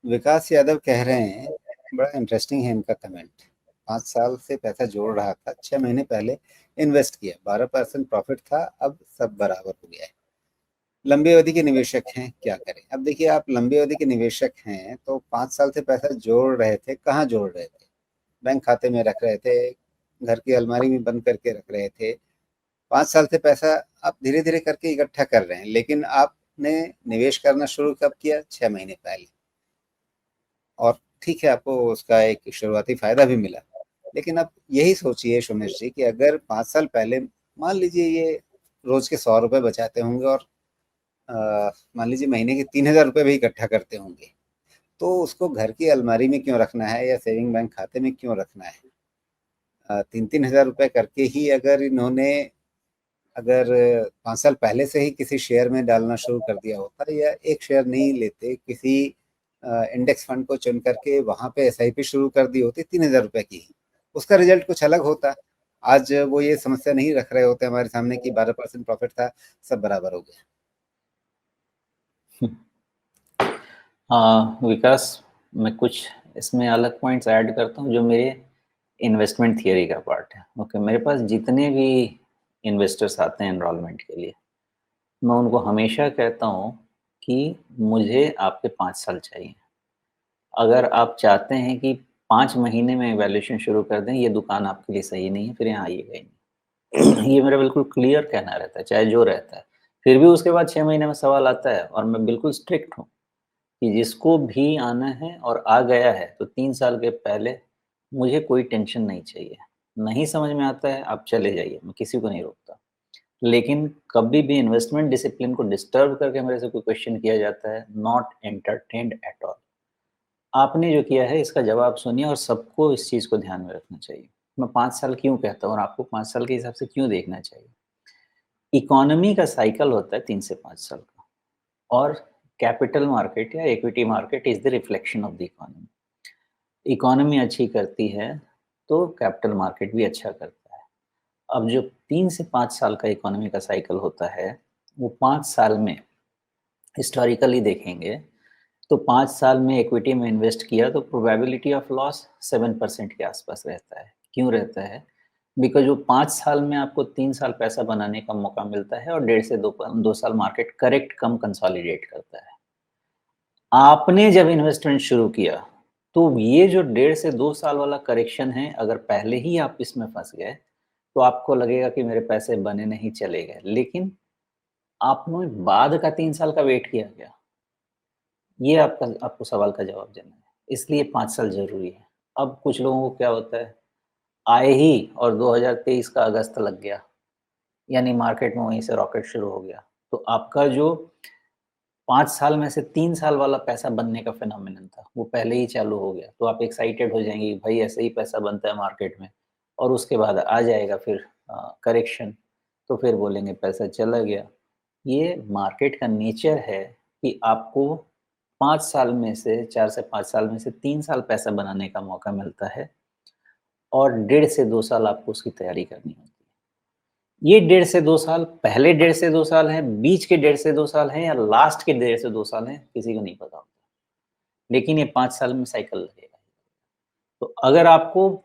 विकास यादव कह रहे हैं, बड़ा इंटरेस्टिंग है इनका कमेंट। 5 साल से पैसा जोड़ रहा था, 6 महीने पहले इन्वेस्ट किया, 12% प्रॉफिट था, अब सब बराबर हो गया है। लंबी अवधि के निवेशक हैं, क्या करें? अब देखिए, आप लंबी अवधि के निवेशक हैं तो 5 साल से पैसा जोड़ रहे थे, कहाँ जोड़ रहे थे? बैंक खाते में रख रहे थे, घर की अलमारी में बंद करके रख रहे थे। 5 साल से पैसा आप धीरे धीरे करके इकट्ठा कर रहे हैं, लेकिन आपने निवेश करना शुरू कब किया? 6 महीने पहले। और ठीक है, आपको उसका एक शुरुआती फायदा भी मिला, लेकिन अब यही सोचिए सुमेश जी कि अगर 5 साल पहले मान लीजिए ये रोज के 100 रुपए बचाते होंगे और मान लीजिए महीने के 3,000 रुपए भी इकट्ठा करते होंगे, तो उसको घर की अलमारी में क्यों रखना है या सेविंग बैंक खाते में क्यों रखना है? 3-3 हज़ार रुपए करके ही अगर इन्होंने, अगर 5 साल पहले से ही किसी शेयर में डालना शुरू कर दिया होता, या एक शेयर नहीं लेते, किसी इंडेक्स फंड को चुन करके वहां पे एसआईपी शुरू कर दी होती 3,000 रुपए की, उसका रिजल्ट कुछ अलग होता। आज वो ये समस्या नहीं रख रहे होते हमारे सामने कि 12% प्रॉफिट था, सब बराबर हो गया। विकास, मैं कुछ इसमें अलग पॉइंट्स ऐड करता हूँ जो मेरे इन्वेस्टमेंट थियरी का पार्ट है। ओके, मेरे पास जितने भी इन्वेस्टर्स आते हैं एनरोलमेंट के लिए, मैं उनको हमेशा कहता हूँ कि मुझे आपके 5 साल चाहिए। अगर आप चाहते हैं कि 5 महीने में वैल्यूएशन शुरू कर दें, ये दुकान आपके लिए सही नहीं है, फिर यहाँ आइएगा ही नहीं। ये मेरा बिल्कुल क्लियर कहना रहता है, चाहे जो रहता है। फिर भी उसके बाद 6 महीने में सवाल आता है और मैं बिल्कुल स्ट्रिक्ट हूँ कि जिसको भी आना है और आ गया है तो 3 साल के पहले मुझे कोई टेंशन नहीं चाहिए। नहीं समझ में आता है, आप चले जाइए, मैं किसी को नहीं रोकता। लेकिन कभी भी इन्वेस्टमेंट डिसिप्लिन को डिस्टर्ब करके मेरे से कोई क्वेश्चन किया जाता है, नॉट एंटरटेन्ड एट ऑल। आपने जो किया है इसका जवाब सुनिए और सबको इस चीज़ को ध्यान में रखना चाहिए। मैं 5 साल क्यों कहता हूँ और आपको 5 साल के हिसाब से क्यों देखना चाहिए? इकोनॉमी का साइकिल होता है 3 से 5 साल का, और कैपिटल मार्केट या equity market is the reflection of the economy. Economy अच्छी करती है, तो कैपिटल मार्केट भी अच्छा करता है। अब जो 3 से 5 साल का इकोनॉमी का साइकिल होता है, वो 5 साल में हिस्टोरिकली देखेंगे, तो 5 साल में इक्विटी में इन्वेस्ट किया तो प्रोबेबिलिटी ऑफ लॉस 7% के आसपास रहता है। क्यों रहता है? बिकॉज़ वो 5 साल में आपको 3 साल पैसा बनाने का मौका मिलता है और डेढ़ से 2 साल मार्केट करेक्ट कम कंसोलिडेट करता है। आपने जब इन्वेस्टमेंट शुरू किया, तो ये जो डेढ़ से 2 साल वाला करेक्शन है, अगर पहले ही आप इसमें फँस गए, तो आपको लगेगा कि मेरे पैसे बने नहीं, चले गए। लेकिन आपने बाद का 3 साल का वेट किया क्या? ये आपको सवाल का जवाब देना है। इसलिए 5 साल ज़रूरी है। अब कुछ लोगों को क्या होता है, आए ही और 2023 का अगस्त लग गया, यानी मार्केट में वहीं से रॉकेट शुरू हो गया। तो आपका जो 5 साल में से 3 साल वाला पैसा बनने का फिनोमिनन था, वो पहले ही चालू हो गया। तो आप एक्साइटेड हो जाएँगे कि भाई ऐसे ही पैसा बनता है मार्केट में, और उसके बाद आ जाएगा फिर करेक्शन, तो फिर बोलेंगे पैसा चला गया। ये मार्केट का नेचर है कि आपको 5 साल में से 4 से 5 साल में से 3 साल पैसा बनाने का मौका मिलता है, और डेढ़ से 2 साल आपको उसकी तैयारी करनी होती है। ये डेढ़ से 2 साल, पहले डेढ़ से 2 साल हैं, बीच के डेढ़ से 2 साल हैं या लास्ट के डेढ़ से 2 साल हैं, किसी को नहीं पता होता। लेकिन ये 5 साल में साइकिल लगेगा। तो अगर आपको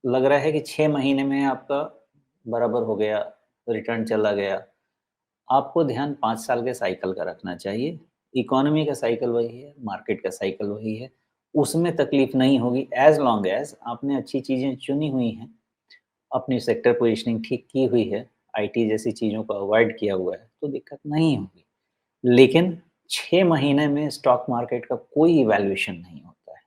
लग रहा है कि 6 महीने में आपका बराबर हो गया, रिटर्न चला गया, आपको ध्यान 5 साल के साइकिल का रखना चाहिए। इकोनॉमी का साइकिल वही है, मार्केट का साइकिल वही है, उसमें तकलीफ नहीं होगी एज़ लॉन्ग एज़ आपने अच्छी चीज़ें चुनी हुई हैं, अपनी सेक्टर पोज़ीशनिंग ठीक की हुई है, आईटी जैसी चीज़ों को अवॉइड किया हुआ है, तो दिक्कत नहीं होगी। लेकिन 6 महीने में स्टॉक मार्केट का कोई इवैल्यूएशन नहीं होता है।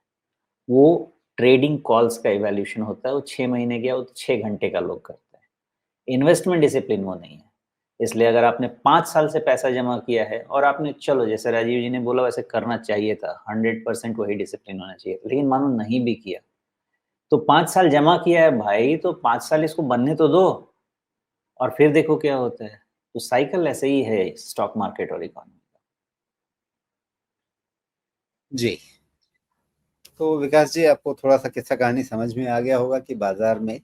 वो ट्रेडिंग कॉल्स का इवैल्यूएशन होता है, वो 6 महीने गया, वो तो 6 घंटे का लोग करते हैं। इन्वेस्टमेंट डिसिप्लिन वो नहीं है। इसलिए अगर आपने 5 साल से पैसा जमा किया है और आपने, चलो जैसे राजीव जी ने बोला वैसे करना चाहिए था, 100% वही डिसिप्लिन होना चाहिए, लेकिन मानो नहीं भी किया, तो 5 साल जमा किया है भाई, तो 5 साल इसको बनने तो दो, और फिर देखो क्या होता है। तो साइकिल ऐसे ही है स्टॉक मार्केट और इकोनॉमी का। जी। तो विकास जी, आपको थोड़ा सा किस्सा कहानी समझ में आ गया होगा कि बाजार में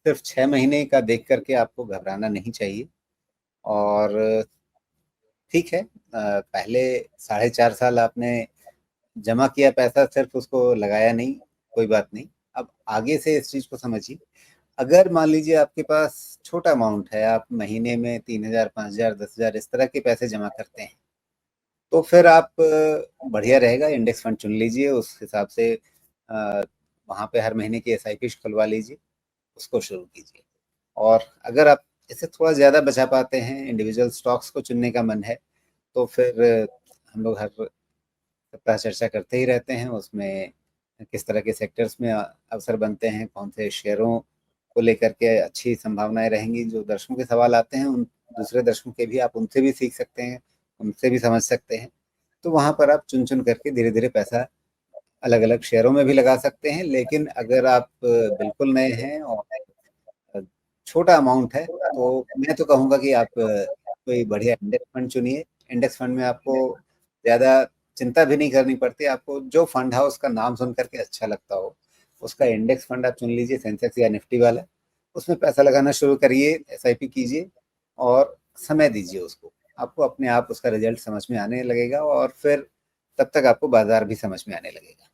सिर्फ 6 महीने का देख करके आपको घबराना नहीं चाहिए। और ठीक है, पहले 4.5 साल आपने जमा किया पैसा, सिर्फ उसको लगाया नहीं, कोई बात नहीं। अब आगे से इस चीज़ को समझिए। अगर मान लीजिए आपके पास छोटा अमाउंट है, आप महीने में 3,000, 5,000, 10,000 इस तरह के पैसे जमा करते हैं, तो फिर आप बढ़िया रहेगा इंडेक्स फंड चुन लीजिए। उस हिसाब से वहाँ पे हर महीने की एसआईपी खुलवा लीजिए, उसको शुरू कीजिए। और अगर आप इससे थोड़ा ज़्यादा बचा पाते हैं, इंडिविजुअल स्टॉक्स को चुनने का मन है, तो फिर हम लोग हर सप्ताह चर्चा करते ही रहते हैं। उसमें किस तरह के सेक्टर्स में अवसर बनते हैं, कौन से शेयरों को लेकर के अच्छी संभावनाएं रहेंगी। जो दर्शकों के सवाल आते हैं, उन दूसरे दर्शकों के भी, आप उनसे भी सीख सकते हैं, उनसे भी समझ सकते हैं। तो वहाँ पर आप चुन चुन करके धीरे धीरे पैसा अलग अलग शेयरों में भी लगा सकते हैं। लेकिन अगर आप बिल्कुल नए हैं और छोटा अमाउंट है, तो मैं तो कहूँगा कि आप कोई बढ़िया इंडेक्स फंड चुनिए। इंडेक्स फंड में आपको ज़्यादा चिंता भी नहीं करनी पड़ती। आपको जो फंड हाउस का नाम सुन करके अच्छा लगता हो, उसका इंडेक्स फंड आप चुन लीजिए, सेंसेक्स या निफ्टी वाला। उसमें पैसा लगाना शुरू करिए, एसआईपी कीजिए और समय दीजिए उसको। आपको अपने आप उसका रिजल्ट समझ में आने लगेगा और फिर तब तक आपको बाजार भी समझ में आने लगेगा।